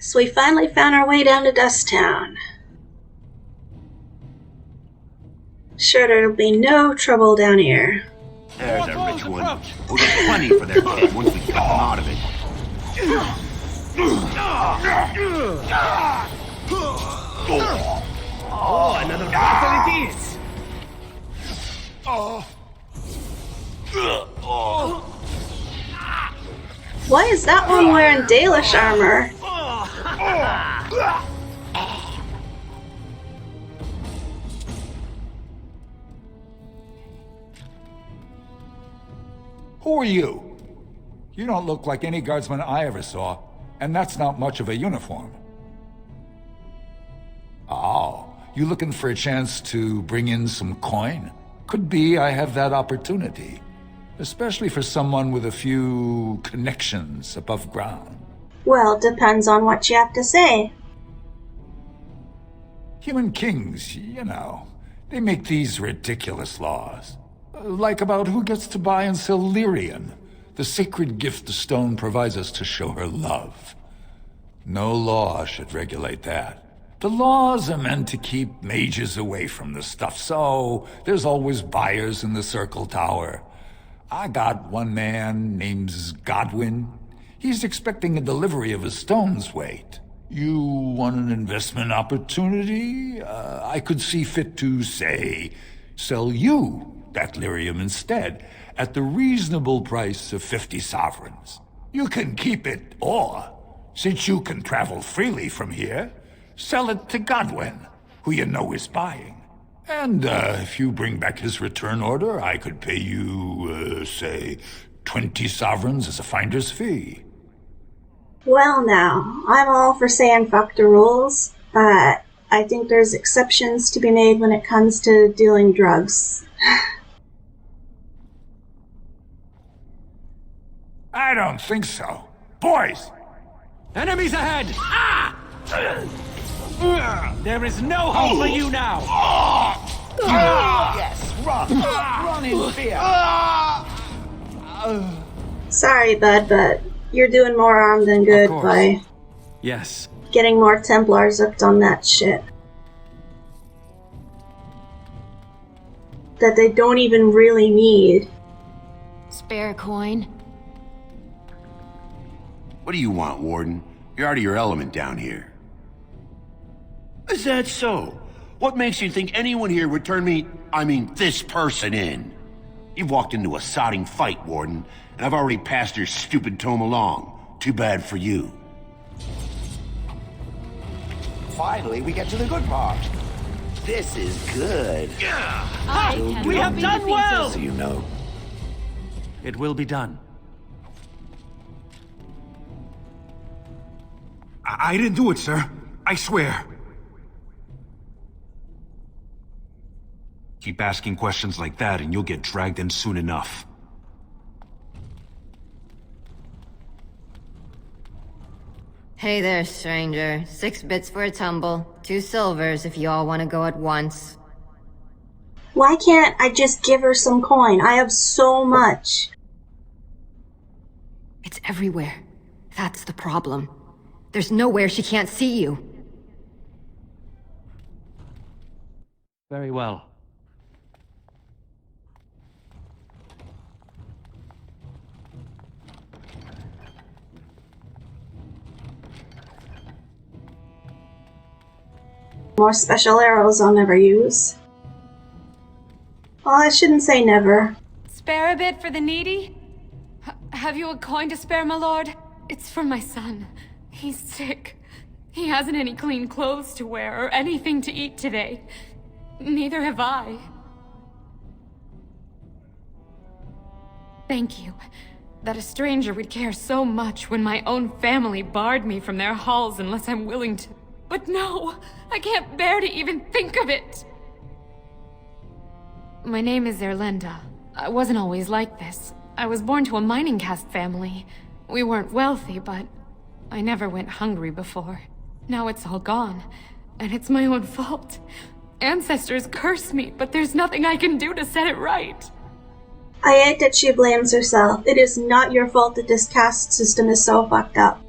So we finally found our way down to Dust Town. Sure, there'll be no trouble down here. There's a rich one. We'll get plenty for their kid once we get them out of it. Oh, another battle it is! Why is that one wearing Dalish armor? Who are you? You don't look like any guardsman I ever saw, and that's not much of a uniform. Oh, you looking for a chance to bring in some coin? Could be I have that opportunity, especially for someone with a few connections above ground. Well, depends on what you have to say. Human kings, you know, they make these ridiculous laws. Like about who gets to buy and sell lyrium, the sacred gift the stone provides us to show her love. No law should regulate that. The laws are meant to keep mages away from the stuff, so there's always buyers in the Circle Tower. I got one man named Godwin. He's expecting a delivery of his stone's weight. You want an investment opportunity? I could see fit to, say, sell you that lyrium instead, at the reasonable price of 50 sovereigns. You can keep it, or, since you can travel freely from here, sell it to Godwin, who you know is buying. And if you bring back his return order, I could pay you, say, 20 sovereigns as a finder's fee. Well now, I'm all for saying fuck the rules, but I think there's exceptions to be made when it comes to dealing drugs. I don't think so. Boys! Enemies ahead! Ah! There is no hope for you now! Yes, run! Run in fear! Sorry, bud, but you're doing more harm than good by Yes. getting more Templars hooked on that shit. That they don't even really need. Spare a coin? What do you want, Warden? You're out of your element down here. Is that so? What makes you think anyone here would turn this person in? You've walked into a sodding fight, Warden, and I've already passed your stupid tome along. Too bad for you. Finally, we get to the good part. This is good. We have done well! So you know. It will be done. I didn't do it, sir. I swear. Keep asking questions like that and you'll get dragged in soon enough. Hey there, stranger. 6 bits for a tumble. 2 silvers if you all want to go at once. Why can't I just give her some coin? I have so much. It's everywhere. That's the problem. There's nowhere she can't see you. Very well. More special arrows I'll never use. Well, I shouldn't say never. Spare a bit for the needy? Have you a coin to spare, my lord? It's for my son. He's sick. He hasn't any clean clothes to wear or anything to eat today. Neither have I. Thank you. That a stranger would care so much when my own family barred me from their halls unless I'm willing to. But no! I can't bear to even think of it! My name is Erlenda. I wasn't always like this. I was born to a mining caste family. We weren't wealthy, but I never went hungry before. Now it's all gone, and it's my own fault. Ancestors curse me, but there's nothing I can do to set it right. I hate that she blames herself. It is not your fault that this caste system is so fucked up.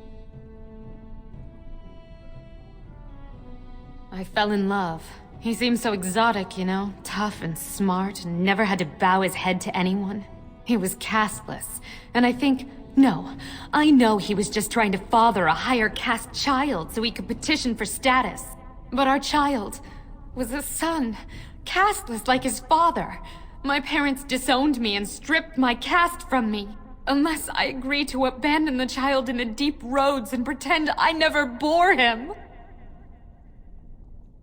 I fell in love. He seemed so exotic, you know? Tough and smart, and never had to bow his head to anyone. He was casteless, and I know he was just trying to father a higher caste child so he could petition for status. But our child was a son, casteless like his father. My parents disowned me and stripped my caste from me. Unless I agree to abandon the child in the deep roads and pretend I never bore him.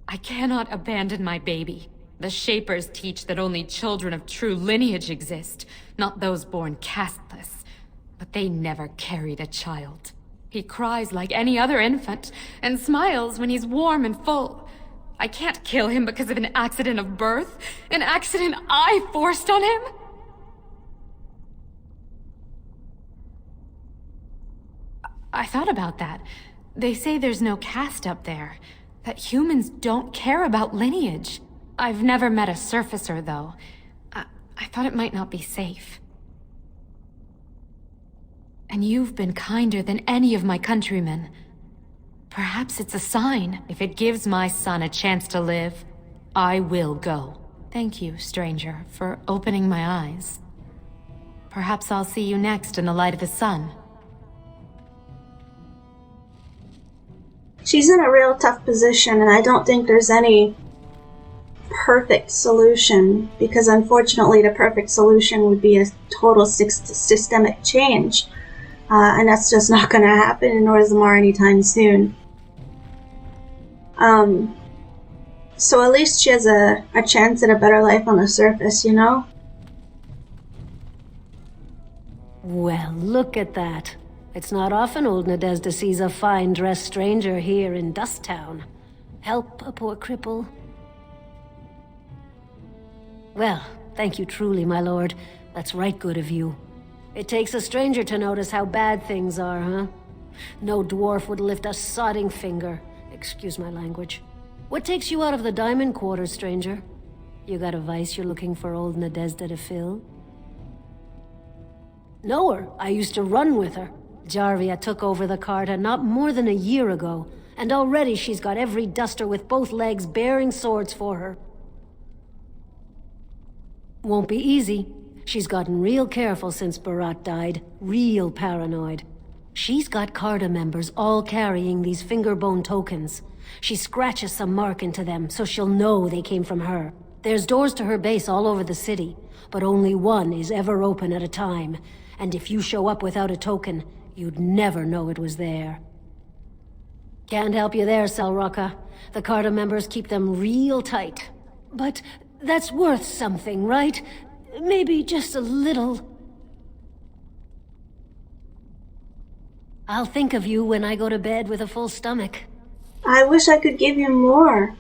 I cannot abandon my baby. The Shapers teach that only children of true lineage exist, not those born casteless. But they never carried a child. He cries like any other infant, and smiles when he's warm and full. I can't kill him because of an accident of birth, an accident I forced on him. I thought about that. They say there's no caste up there, that humans don't care about lineage. I've never met a surfacer, though. I thought it might not be safe. And you've been kinder than any of my countrymen. Perhaps it's a sign. If it gives my son a chance to live, I will go. Thank you, stranger, for opening my eyes. Perhaps I'll see you next in the light of the sun. She's in a real tough position, and I don't think there's any perfect solution, because unfortunately the perfect solution would be a total systemic change. And that's just not going to happen in Orzammar anytime soon. So at least she has a chance at a better life on the surface, you know? Well, look at that. It's not often old Nadezhda sees a fine-dressed stranger here in Dust Town. Help a poor cripple. Well, thank you truly, my lord. That's right good of you. It takes a stranger to notice how bad things are, huh? No dwarf would lift a sodding finger. Excuse my language. What takes you out of the Diamond Quarters, stranger? You got a vice you're looking for old Nadezhda to fill? Know her. I used to run with her. Jarvia took over the Carta not more than a year ago, and already she's got every duster with both legs bearing swords for her. Won't be easy. She's gotten real careful since Barat died. Real paranoid. She's got Carta members all carrying these fingerbone tokens. She scratches some mark into them so she'll know they came from her. There's doors to her base all over the city, but only one is ever open at a time. And if you show up without a token, you'd never know it was there. Can't help you there, Selrocka. The Carta members keep them real tight. But that's worth something, right? Maybe just a little. I'll think of you when I go to bed with a full stomach. I wish I could give you more.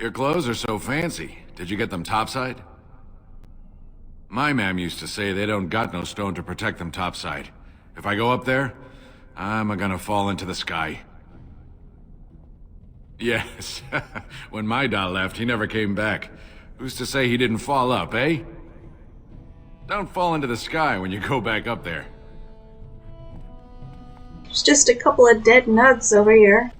Your clothes are so fancy. Did you get them topside? My mam used to say they don't got no stone to protect them topside. If I go up there, I'm gonna fall into the sky. Yes, when my doll left, he never came back. Who's to say he didn't fall up, eh? Don't fall into the sky when you go back up there. There's just a couple of dead nugs over here.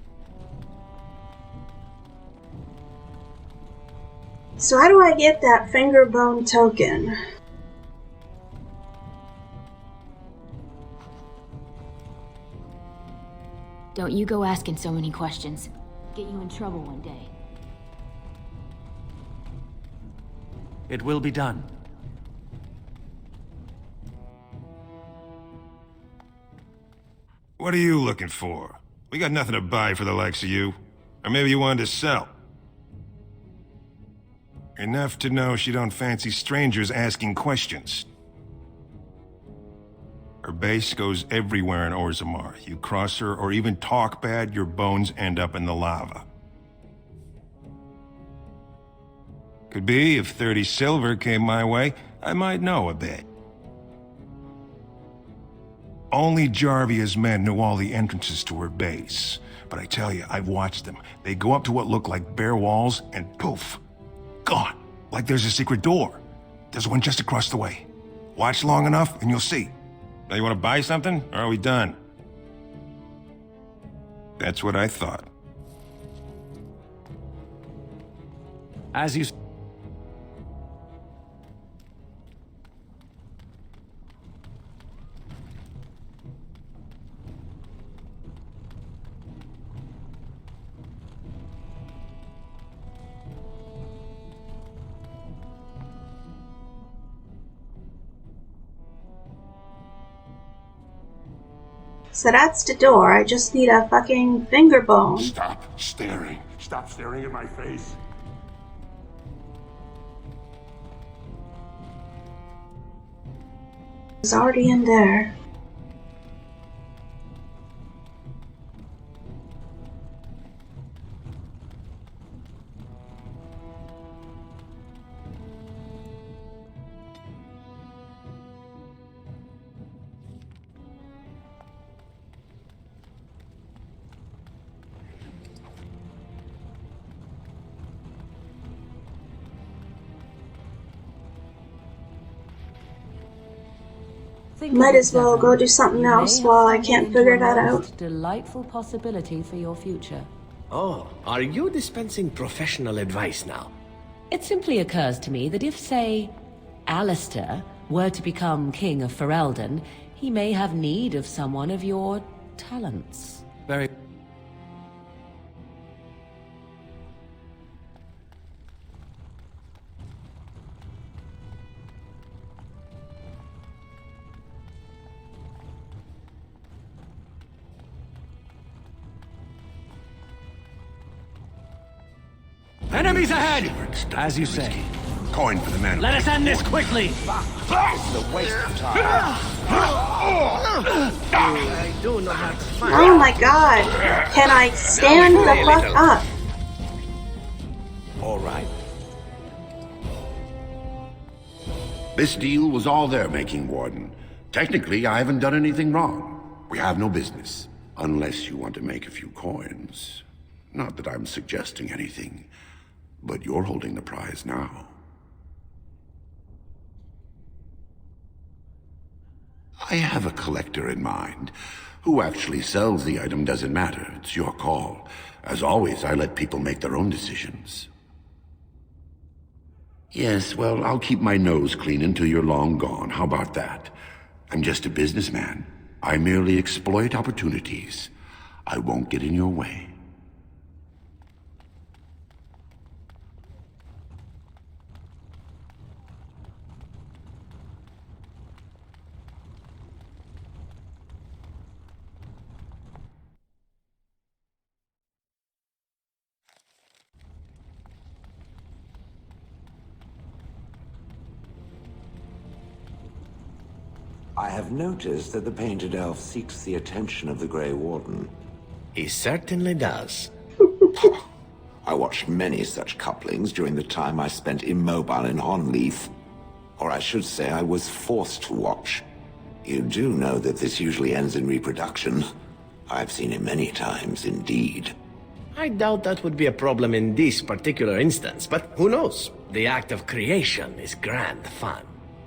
So how do I get that fingerbone token? Don't you go asking so many questions. Get you in trouble one day. It will be done. What are you looking for? We got nothing to buy for the likes of you. Or maybe you wanted to sell. Enough to know she don't fancy strangers asking questions. Her base goes everywhere in Orzammar. You cross her or even talk bad, your bones end up in the lava. Could be if 30 silver came my way, I might know a bit. Only Jarvia's men knew all the entrances to her base. But I tell you, I've watched them. They go up to what look like bare walls and poof, gone. Like there's a secret door. There's one just across the way. Watch long enough and you'll see. Now you want to buy something, or are we done? That's what I thought. As you... So that's the door. I just need a fucking finger bone. Stop staring. Stop staring in my face. It's already in there. Might as well go do something else while I can't figure that out. Delightful possibility for your future. Oh, are you dispensing professional advice now? It simply occurs to me that if, say, Alistair were to become King of Ferelden, he may have need of someone of your talents. Very... Enemies ahead! As you say. Coin for the man. Let us end this quickly! This is a waste of time. I do not have to fight. Oh my god! Can I stand the fuck up? All right. This deal was all their making, Warden. Technically, I haven't done anything wrong. We have no business. Unless you want to make a few coins. Not that I'm suggesting anything. But you're holding the prize now. I have a collector in mind. Who actually sells the item doesn't matter. It's your call. As always, I let people make their own decisions. Yes, well, I'll keep my nose clean until you're long gone. How about that? I'm just a businessman. I merely exploit opportunities. I won't get in your way. I have noticed that the painted elf seeks the attention of the Grey Warden. He certainly does. I watched many such couplings during the time I spent immobile in Honleaf. Or I should say I was forced to watch. You do know that this usually ends in reproduction. I've seen it many times, indeed. I doubt that would be a problem in this particular instance, but who knows? The act of creation is grand fun.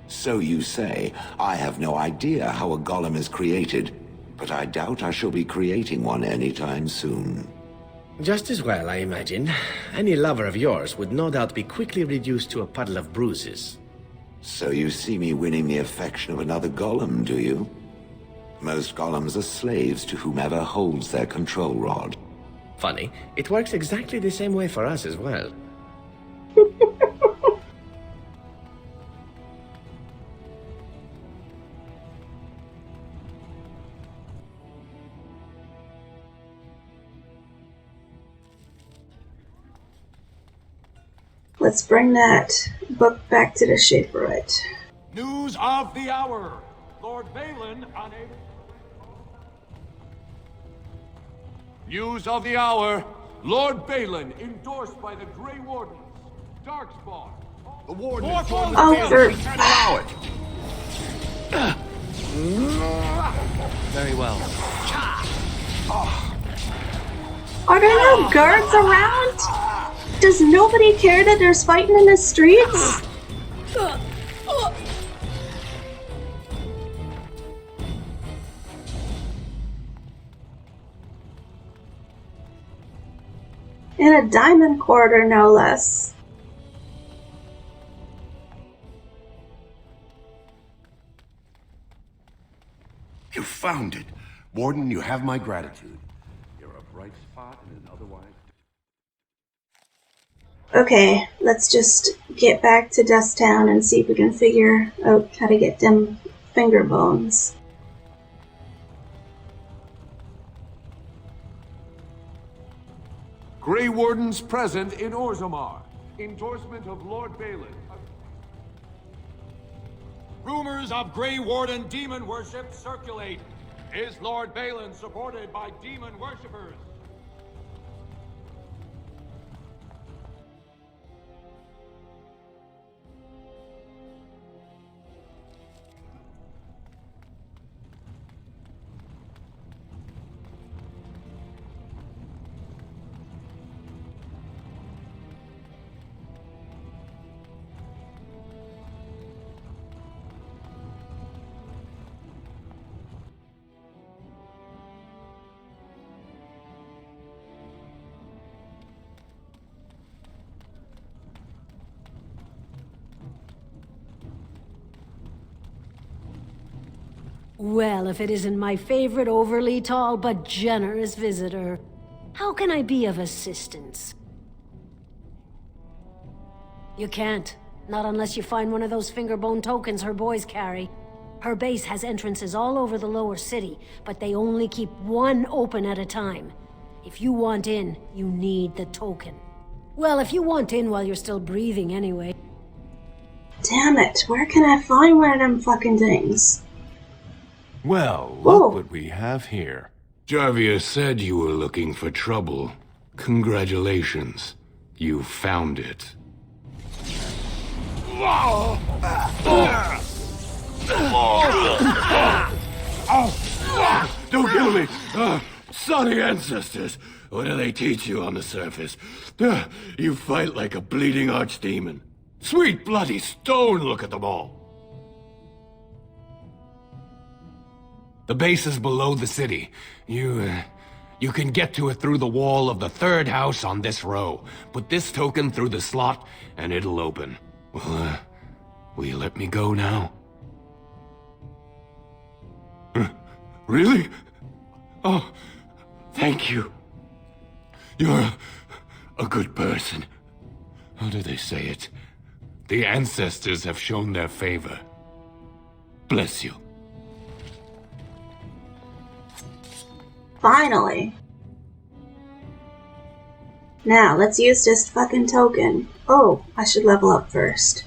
So you say. I have no idea how a golem is created, but I doubt I shall be creating one anytime soon. Just as well, I imagine. Any lover of yours would no doubt be quickly reduced to a puddle of bruises. So you see me winning the affection of another golem, do you? Most golems are slaves to whomever holds their control rod. Funny, it works exactly the same way for us as well. Let's bring that book back to the Shaperite. News of the hour. Lord Baelen unable. News of the hour. Lord Baelen endorsed by the Grey Wardens. Darkspawn. The Warden More is joining the Oh, field. We can't allow it. Very well. Are there no guards around? Does nobody care that there's fighting in the streets? In a diamond quarter, no less. You found it. Warden, you have my gratitude. You're a bright spot in an otherwise... Okay, let's just get back to Dust Town and see if we can figure out how to get them finger bones. Grey Wardens present in Orzammar. Endorsement of Lord Baelen. Rumors of Grey Warden demon worship circulate. Is Lord Baelen supported by demon worshippers? Well, if it isn't my favorite overly tall but generous visitor, how can I be of assistance? You can't. Not unless you find one of those fingerbone tokens her boys carry. Her base has entrances all over the lower city, but they only keep one open at a time. If you want in, you need the token. Well, if you want in while you're still breathing anyway. Damn it, where can I find one of them fucking things? Well, look what we have here. Jarvia said you were looking for trouble. Congratulations. You found it. Don't kill me! Sorry ancestors. What do they teach you on the surface? You fight like a bleeding archdemon. Sweet bloody stone, look at them all. The base is below the city. You can get to it through the wall of the third house on this row. Put this token through the slot, and it'll open. Well, will you let me go now? Really? Oh, thank you. You're a good person. How do they say it? The ancestors have shown their favor. Bless you. Finally. Now, let's use this fucking token. Oh, I should level up first.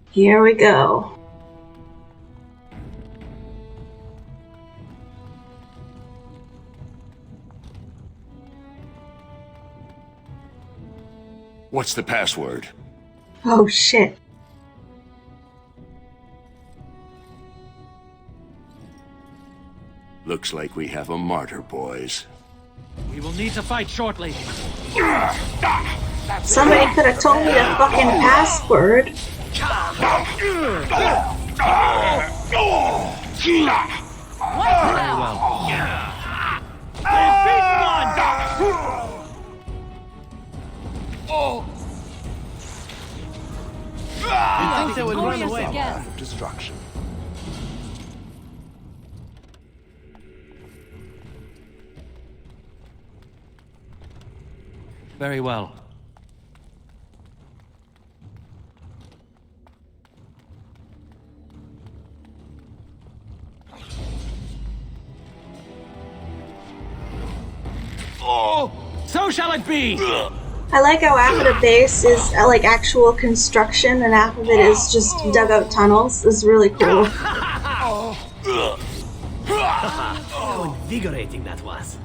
Here we go. What's the password? Oh shit. Looks like we have a martyr, boys. We will need to fight shortly. Somebody could have told me the fucking password. Very well. They've beaten one! You'd think they would run away. Destruction. Very well. So shall it be! I like how half of the base is like actual construction and half of it is just dug out tunnels. It's really cool. How invigorating that was.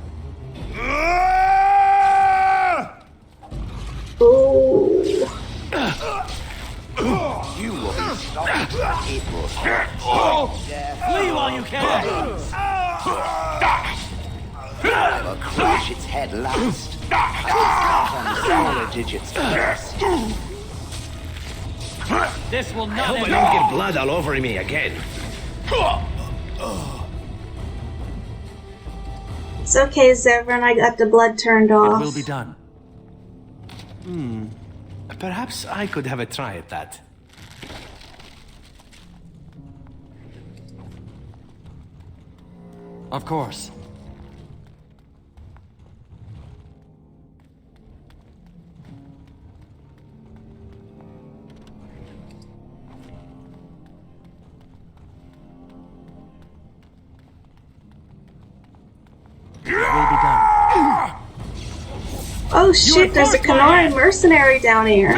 Ooh. You will be stopped. It will stop. Flee while you can! I will crush its head last. I will cut on the smaller digits first. This will I not hope I end don't get well. blood all over me again. It's okay, Zevran. I got the blood turned off. It will be done. Perhaps I could have a try at that. Of course. It will be done. Oh shit, there's a Canary mercenary down here.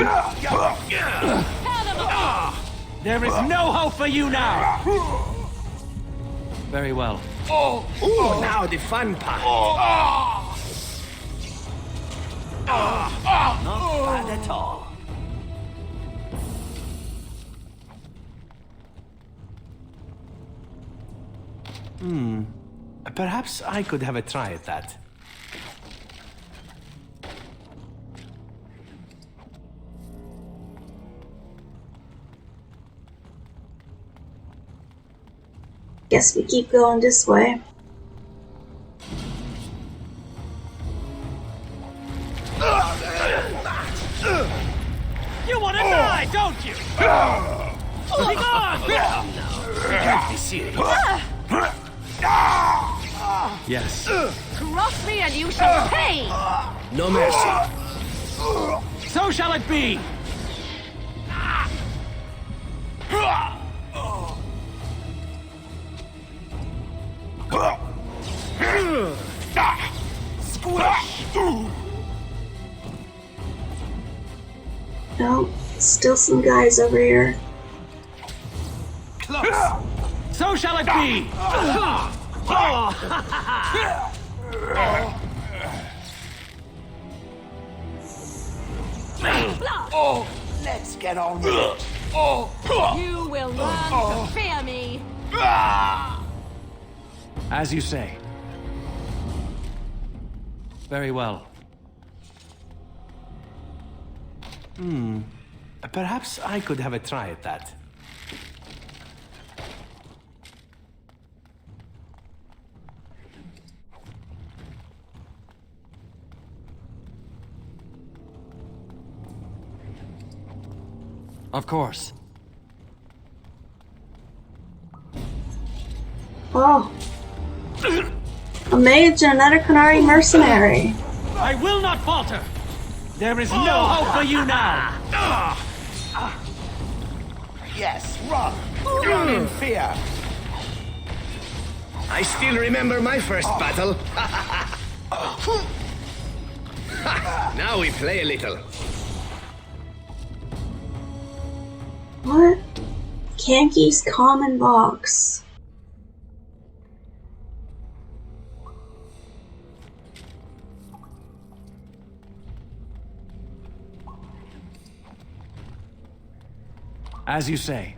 There is no hope for you now! Very well. Ooh, now the fun part. Not bad at all. Perhaps I could have a try at that. Guess we keep going this way. You want to die, don't you? Be gone! You can't be serious. Yes. Cross me and you shall pay! No mercy. So shall it be! No, still some guys over here. So shall it be! Let's get on with it. You will learn to fear me! As you say. Very well. Perhaps I could have a try at that. Of course. Oh. A mage and another Canary mercenary. I will not falter! There is no hope for you now! Yes, run. Run in fear. I still remember my first battle. Now we play a little. What? Kanki's common box. As you say.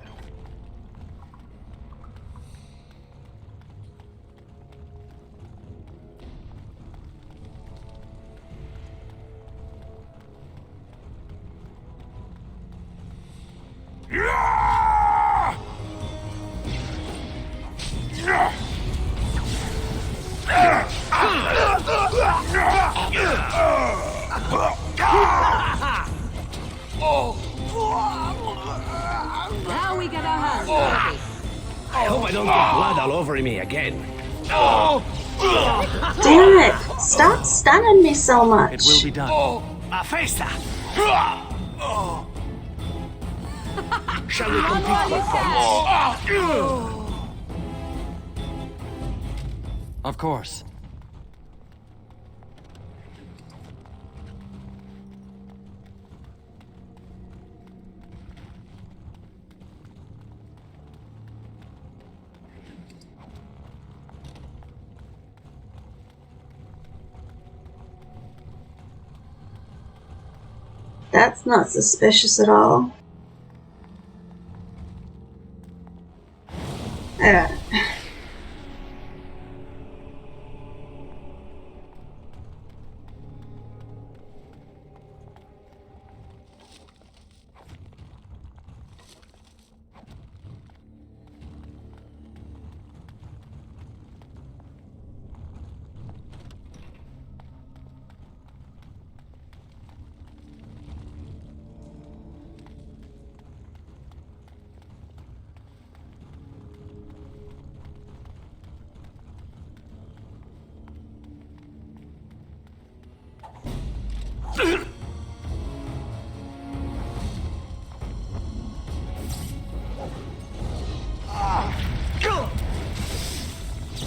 Now we get our hands dirty. I hope I don't get blood all over me again. Damn it! Stop stunning me so much. It will be done. Face that! Shall we Run while you can! Of course. That's not suspicious at all.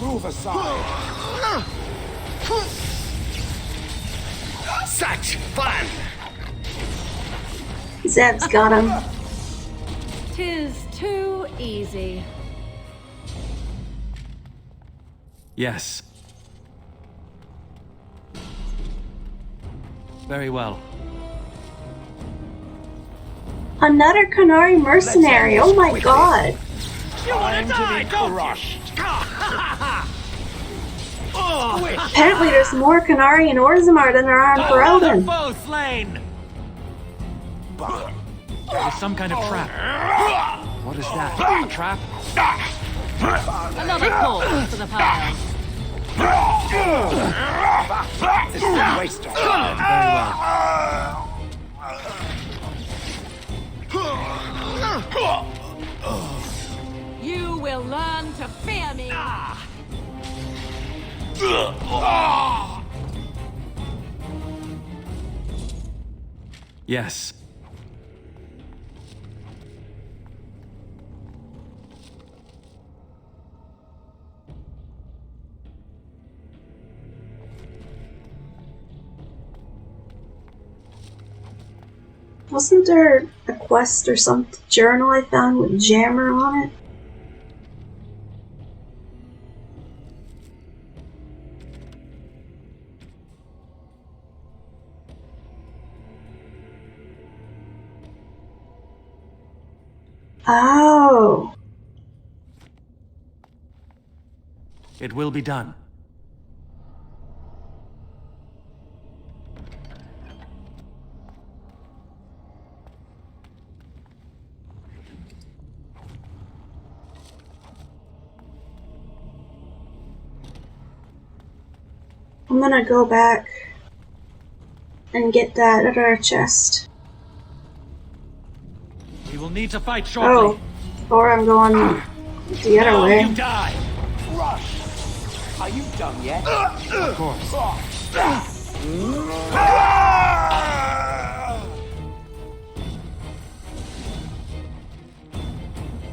Move aside. Such fun! Zeb's got him. 'Tis too easy. Yes. Very well. Another Canary mercenary. Oh my god. You wanna die, don't you? Apparently there's more Canary in Orzammar than there are in Ferelden. Foe slain! There's some kind of trap. What is that? A trap? Another pull for the pile. This is a waste of time. Very well. You will learn to fear me. Yes. Wasn't there a quest or some journal I found with Jammer on it? Oh. It will be done. I'm gonna go back and get that other chest. We will need to fight shortly. Oh, or I'm going the other way. You die. Rush! Are you done yet? Of course.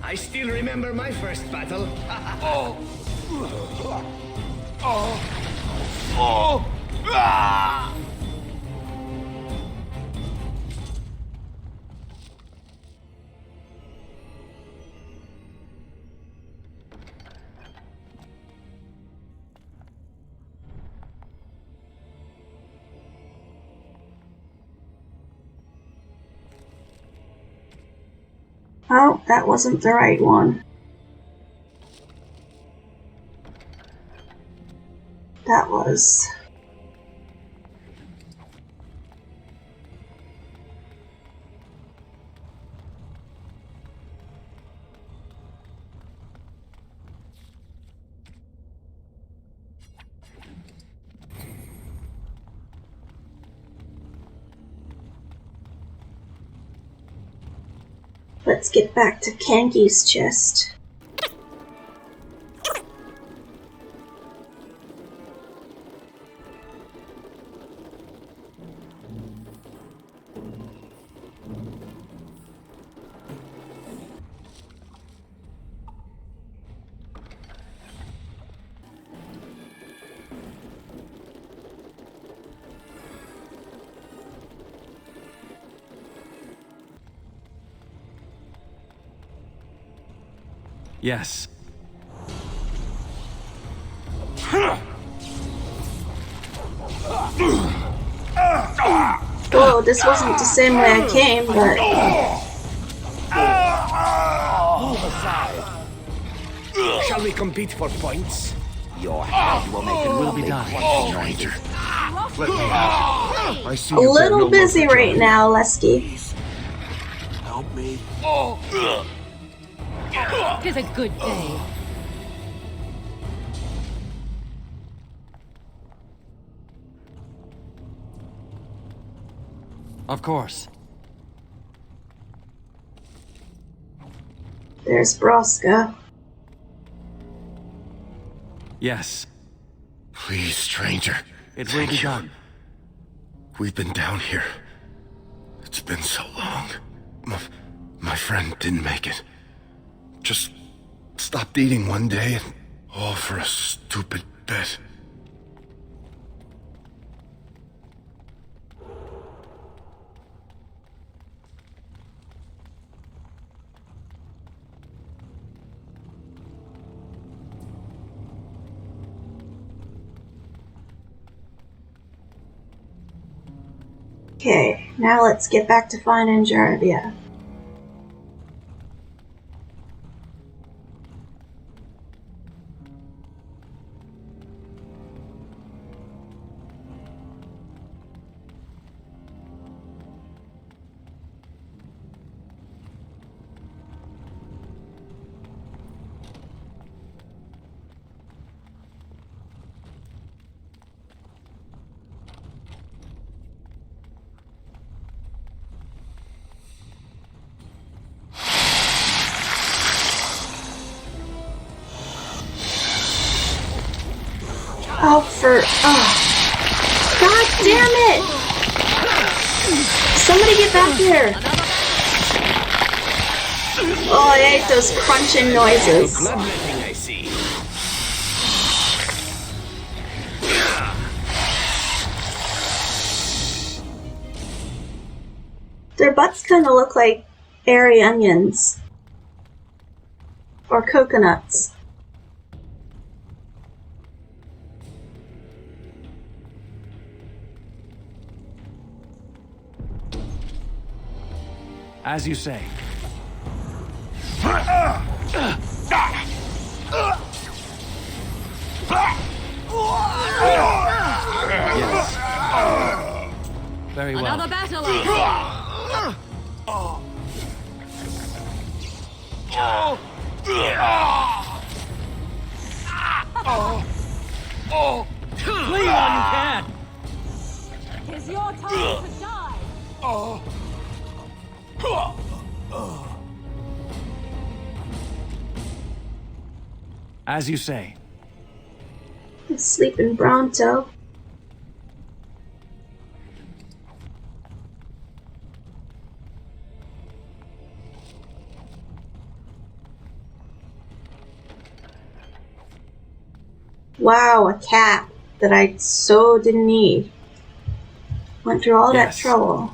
I still remember my first battle. Oh, that wasn't the right one. That was. Let's get back to Kanki's chest. Yes. Whoa, this wasn't the same way I came, but... Move aside. Shall we compete for points? Your head will make Will be done, stranger. Let me have it. I see A little busy right now, Lesky. Help me. Tis a good day. Of course. There's Broska. Yes. Please, stranger. It will be done. We've been down here. It's been so long. My friend didn't make it. Just stopped eating one day and all for a stupid bet. Okay, now let's get back to finding Jarvia. Oh, God damn it! Somebody get back here! Oh, I hate those crunching noises. Bloodletting, I see. Their butts kind of look like airy onions. Or coconuts. As you say. Yes. Very well. Another battle. Flee while you can. It's your time to die. As you say. Sleeping Bronto. Wow, a cap that I so didn't need. Went through all that trouble.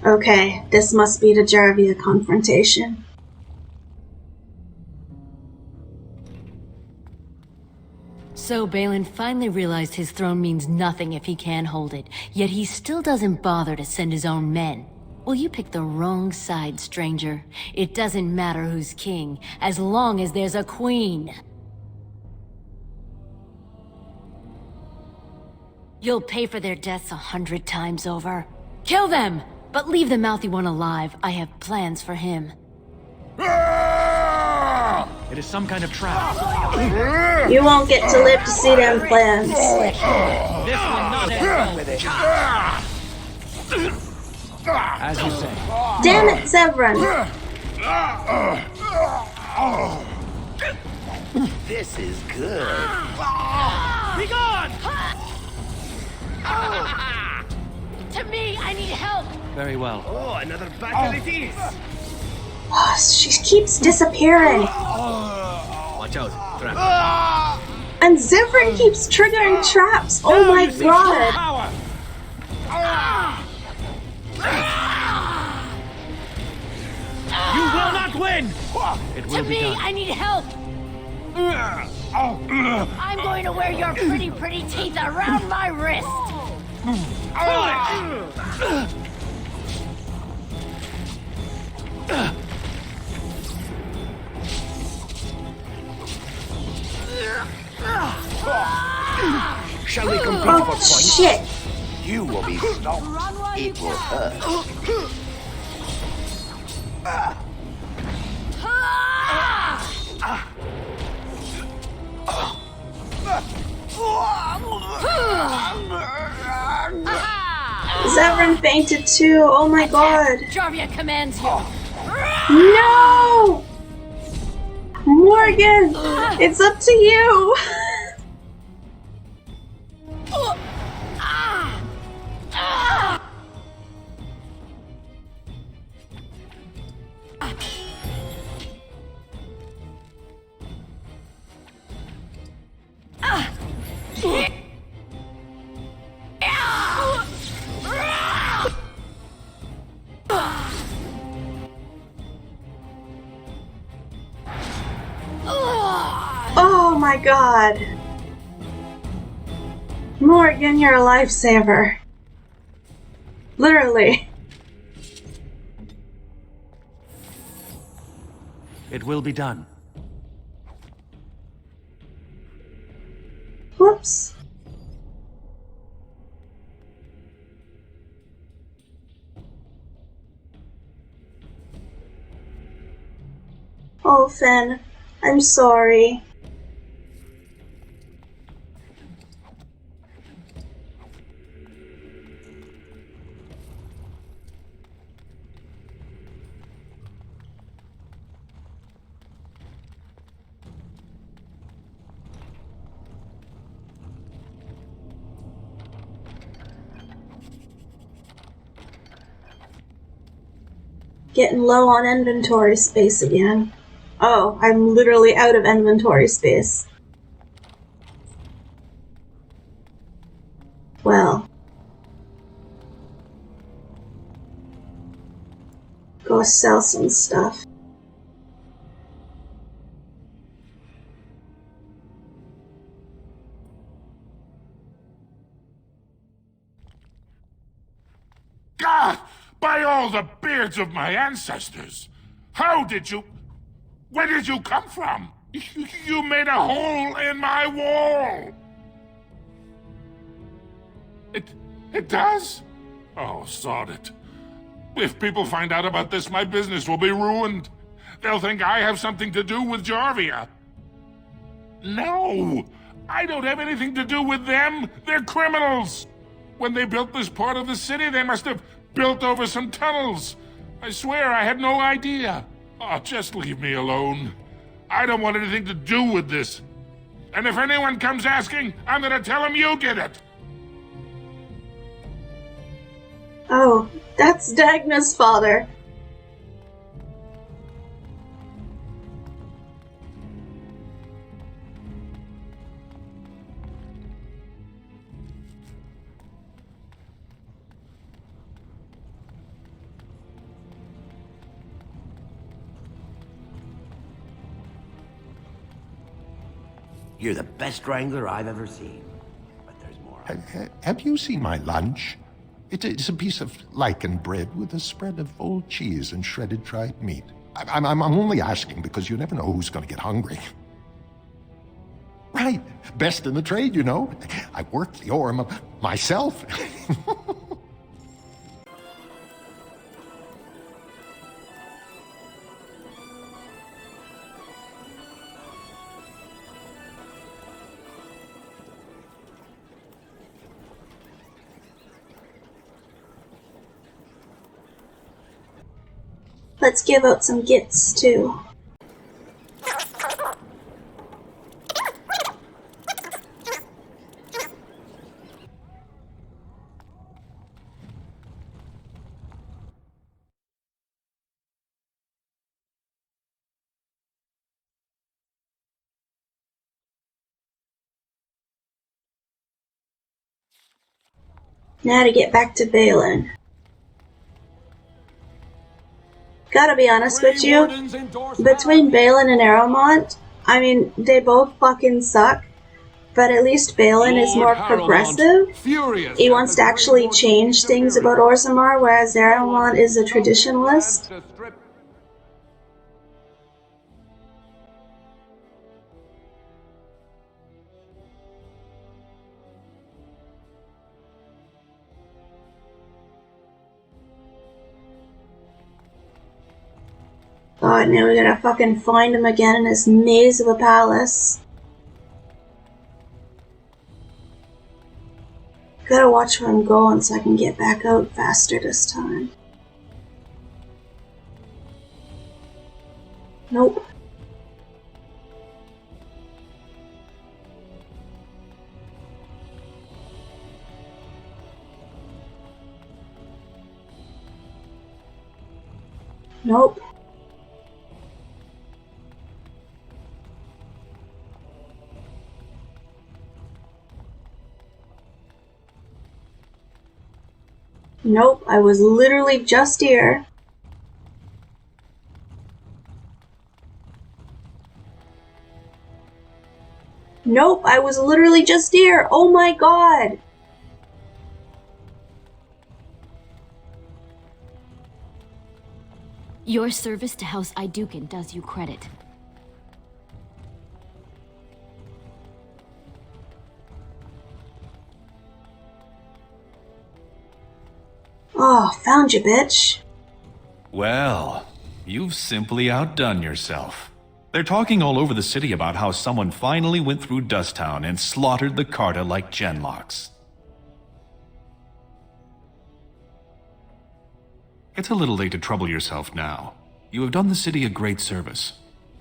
Okay, this must be the Jarvia confrontation. So Baelen finally realized his throne means nothing if he can't hold it, yet he still doesn't bother to send his own men. Well, you picked the wrong side, stranger. It doesn't matter who's king, as long as there's a queen. You'll pay for their deaths 100 times over. Kill them! But leave the mouthy one alive. I have plans for him. It is some kind of trap. You won't get to live to see them plans. This one not as As you say. Damn it, Severin! This is good. Be gone! To me, I need help! Very well. Oh, another battle it is. Oh, she keeps disappearing. Watch out, trap. And Zivrin keeps triggering traps. Oh my god. Power. You will not win. It will To be me, done. I need help. I'm going to wear your pretty teeth around my wrist. Shall we compete for points? Shit. You will be stopped. It will hurt. Zevran fainted too. Oh my god. Jarvia commands you. No! Morgan! It's up to you! Oh my god. Morgan, you're a lifesaver. Literally. It will be done. Whoops. Oh, Finn. I'm sorry. Getting low on inventory space again. Oh, I'm literally out of inventory space. Well. Go sell some stuff. Ah! By all the beards of my ancestors! How did you... Where did you come from? You made a hole in my wall! It does? Oh, sod it. If people find out about this, my business will be ruined. They'll think I have something to do with Jarvia. No! I don't have anything to do with them! They're criminals! When they built this part of the city, they must have built over some tunnels. I swear I had no idea. Oh, just leave me alone. I don't want anything to do with this. And if anyone comes asking, I'm gonna tell them you did it. Oh, that's Dagna's father. You're the best wrangler I've ever seen. But there's more. Have you seen my lunch? It's a piece of lichen bread with a spread of old cheese and shredded dried meat. I'm only asking because you never know who's going to get hungry. Right. Best in the trade, you know. I worked the orm myself. Let's give out some gifts too. Now to get back to Baelen. Gotta be honest with you, between Baelen and Aramont, I mean, they both fucking suck, but at least Baelen is more progressive. He wants to actually change things about Orzammar, whereas Aramont is a traditionalist. God, now we gotta fucking find him again in this maze of a palace. Gotta watch where I'm going so I can get back out faster this time. Nope. Nope. Nope, I was literally just here. Nope, I was literally just here. Oh my god. Your service to House Iduken does you credit. Oh, found you, bitch. Well, you've simply outdone yourself. They're talking all over the city about how someone finally went through Dusttown and slaughtered the Carta like genlocks. It's a little late to trouble yourself now. You have done the city a great service.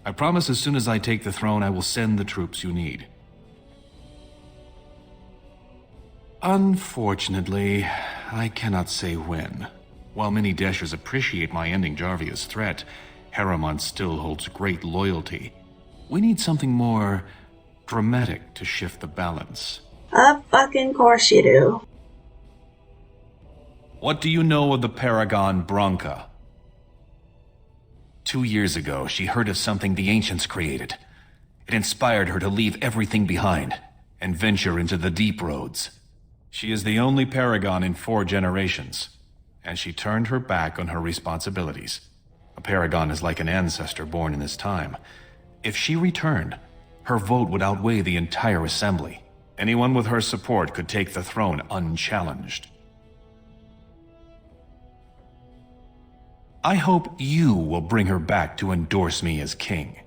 I promise as soon as I take the throne, I will send the troops you need. Unfortunately, I cannot say when. While many Dashers appreciate my ending Jarvia's threat, Haramont still holds great loyalty. We need something more dramatic to shift the balance. Of fucking course you do. What do you know of the Paragon Branca? 2 years ago, she heard of something the Ancients created. It inspired her to leave everything behind and venture into the deep roads. She is the only Paragon in 4 generations, and she turned her back on her responsibilities. A Paragon is like an ancestor born in this time. If she returned, her vote would outweigh the entire assembly. Anyone with her support could take the throne unchallenged. I hope you will bring her back to endorse me as king.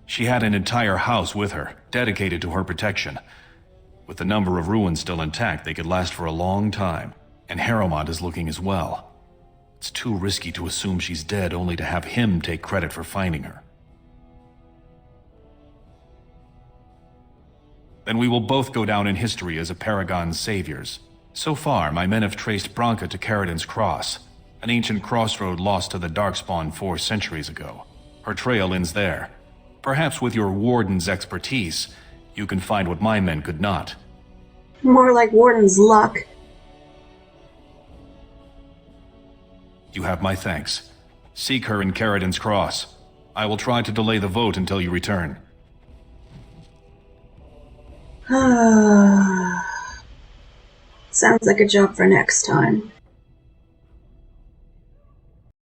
She had an entire house with her, dedicated to her protection. With the number of ruins still intact, they could last for a long time, and Haramont is looking as well. It's too risky to assume she's dead only to have him take credit for finding her. Then we will both go down in history as a Paragon's saviors. So far, my men have traced Branca to Caridin's Cross, an ancient crossroad lost to the Darkspawn 4 centuries ago. Her trail ends there. Perhaps with your Warden's expertise, you can find what my men could not. More like Warden's luck. You have my thanks. Seek her in Caridin's Cross. I will try to delay the vote until you return. Sounds like a job for next time.